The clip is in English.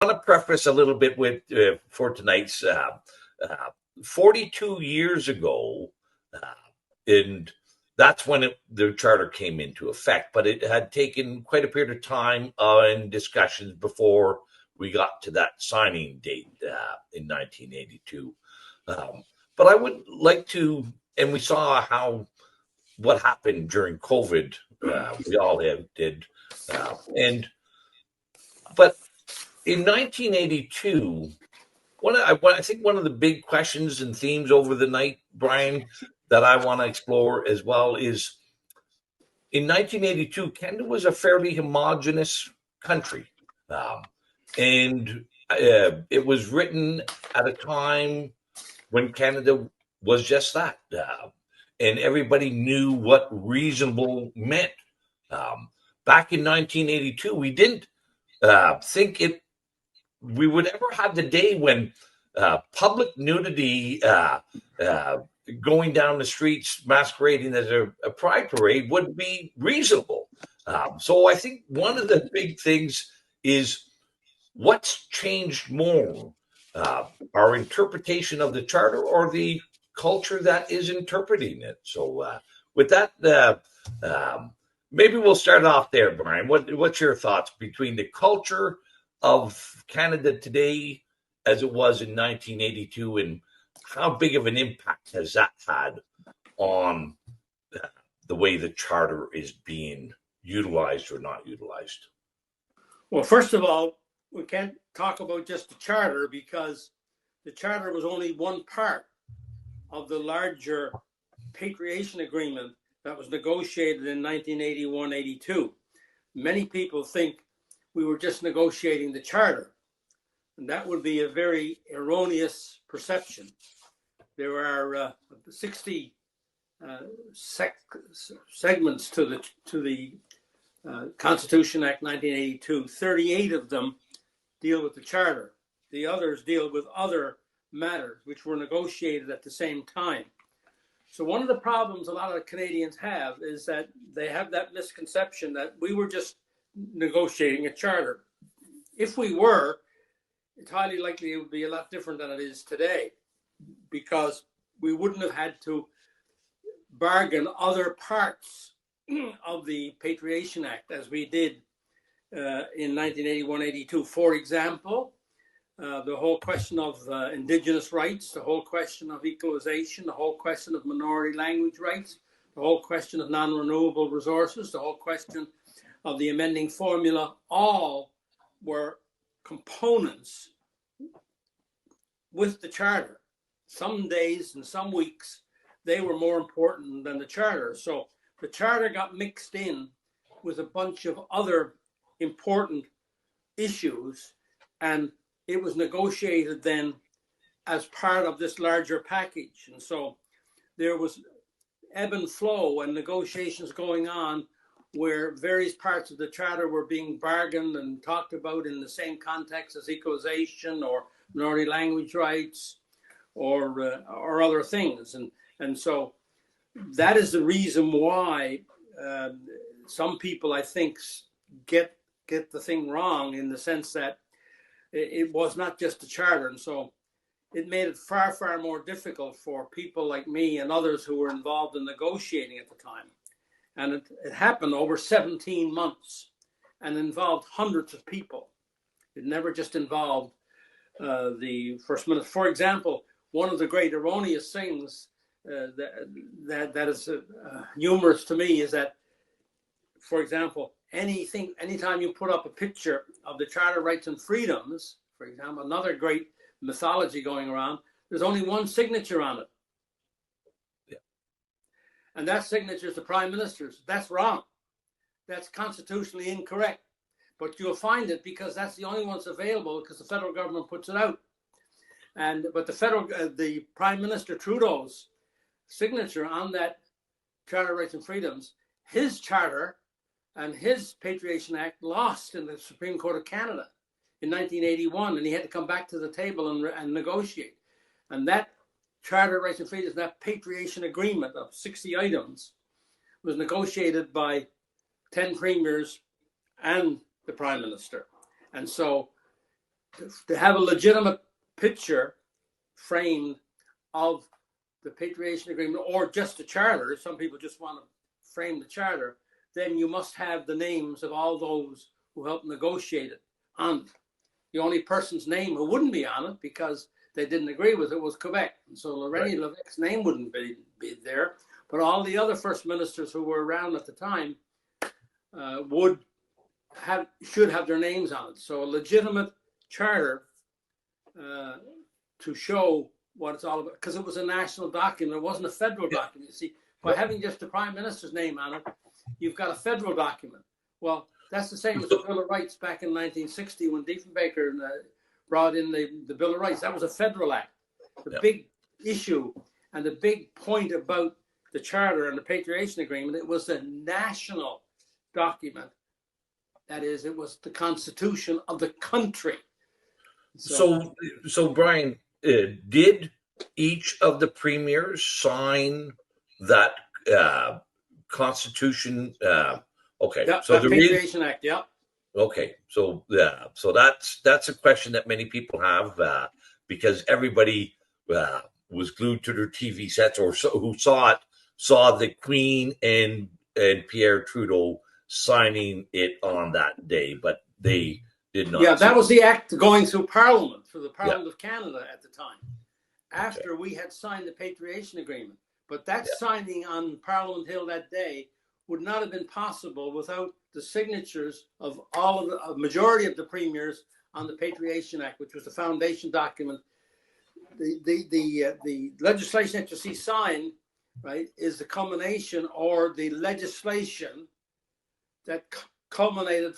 want to preface a little bit with for tonight's uh, 42 years ago, uh, and that's when the charter came into effect. But it had taken quite a period of time and discussions before we got to that signing date in 1982. Um, but I would like to, and we saw how what happened during COVID. We all did, and but in 1982, I think one of the big questions and themes over the night, Brian, that I want to explore as well is in 1982, Canada was a fairly homogenous country. Um, and it was written at a time when Canada was just that. And everybody knew what reasonable meant. Um, Back in 1982, we didn't think we would ever have the day when public nudity, going down the streets masquerading as a pride parade would be reasonable. So I think one of the big things is what's changed more, our interpretation of the charter or the culture that is interpreting it. So with that, maybe we'll start off there, Brian. What's your thoughts between the culture of Canada today as it was in 1982, and how big of an impact has that had on the way the charter is being utilized or not utilized? Well, first of all, we can't talk about just the charter because the charter was only one part of the larger patriation agreement that was negotiated in 1981-82. Many people think we were just negotiating the charter, and that would be a very erroneous perception. There are 60 segments to the Constitution Act 1982. 38 of them deal with the charter. The others deal with other matters which were negotiated at the same time. So one of the problems a lot of Canadians have is that they have that misconception that we were just negotiating a charter. If we were, it's highly likely it would be a lot different than it is today, because we wouldn't have had to bargain other parts of the Patriation Act as we did in 1981-82. For example, the whole question of Indigenous rights, the whole question of equalization, the whole question of minority language rights, the whole question of non-renewable resources, the whole question of the amending formula, all were components with the charter. Some days and some weeks, they were more important than the charter. So the charter got mixed in with a bunch of other important issues, and it was negotiated then as part of this larger package. And so there was ebb and flow and negotiations going on where various parts of the charter were being bargained and talked about in the same context as equalization or minority language rights or other things. And so that is the reason why some people, I think, get the thing wrong, in the sense that it was not just a charter. And so it made it far, far more difficult for people like me and others who were involved in negotiating at the time. And it happened over 17 months and involved hundreds of people. It never just involved the First Minister. For example, one of the great erroneous things that is humorous to me is that, for example, anytime you put up a picture of the Charter of Rights and Freedoms, for example, another great mythology going around, there's only one signature on it. Yeah. And that signature is the Prime Minister's. That's wrong. That's constitutionally incorrect. But you'll find it because that's the only one that's available, because the federal government puts it out. But the Prime Minister Trudeau's signature on that Charter of Rights and Freedoms, his charter and his Patriation Act lost in the Supreme Court of Canada in 1981, and he had to come back to the table and negotiate. And that Charter of Rights and Freedoms, that Patriation Agreement of 60 items, was negotiated by 10 premiers and the Prime Minister. And so to have a legitimate picture framed of the patriation agreement or just the charter, some people just want to frame the charter, then you must have the names of all those who helped negotiate it on it. The only person's name who wouldn't be on it because they didn't agree with it was Quebec. And so Laurent Lévesque's name wouldn't be there, but all the other first ministers who were around at the time should have their names on it. So a legitimate charter to show what it's all about, because it was a national document. It wasn't a federal document. You see, by having just the prime minister's name on it, you've got a federal document. Well, that's the same as the Bill of Rights back in 1960 when Diefenbaker brought in the Bill of Rights. That was a federal act. The big issue and the big point about the Charter and the Patriation Agreement, it was a national document. That is, it was the Constitution of the country. So Brian, did each of the premiers sign that Constitution? Okay, so the Patriation Act, yeah. Okay, so that's a question that many people have because everybody was glued to their TV sets or who saw the Queen and Pierre Trudeau signing it on that day, but they did not. Yeah, that was the act going through Parliament for the Parliament of Canada at the time, after we had signed the Patriation Agreement. But that signing on Parliament Hill that day would not have been possible without the signatures of all of a majority of the premiers on the Patriation Act, which was the foundation document. The legislation that you see signed, right, is the culmination or the legislation that culminated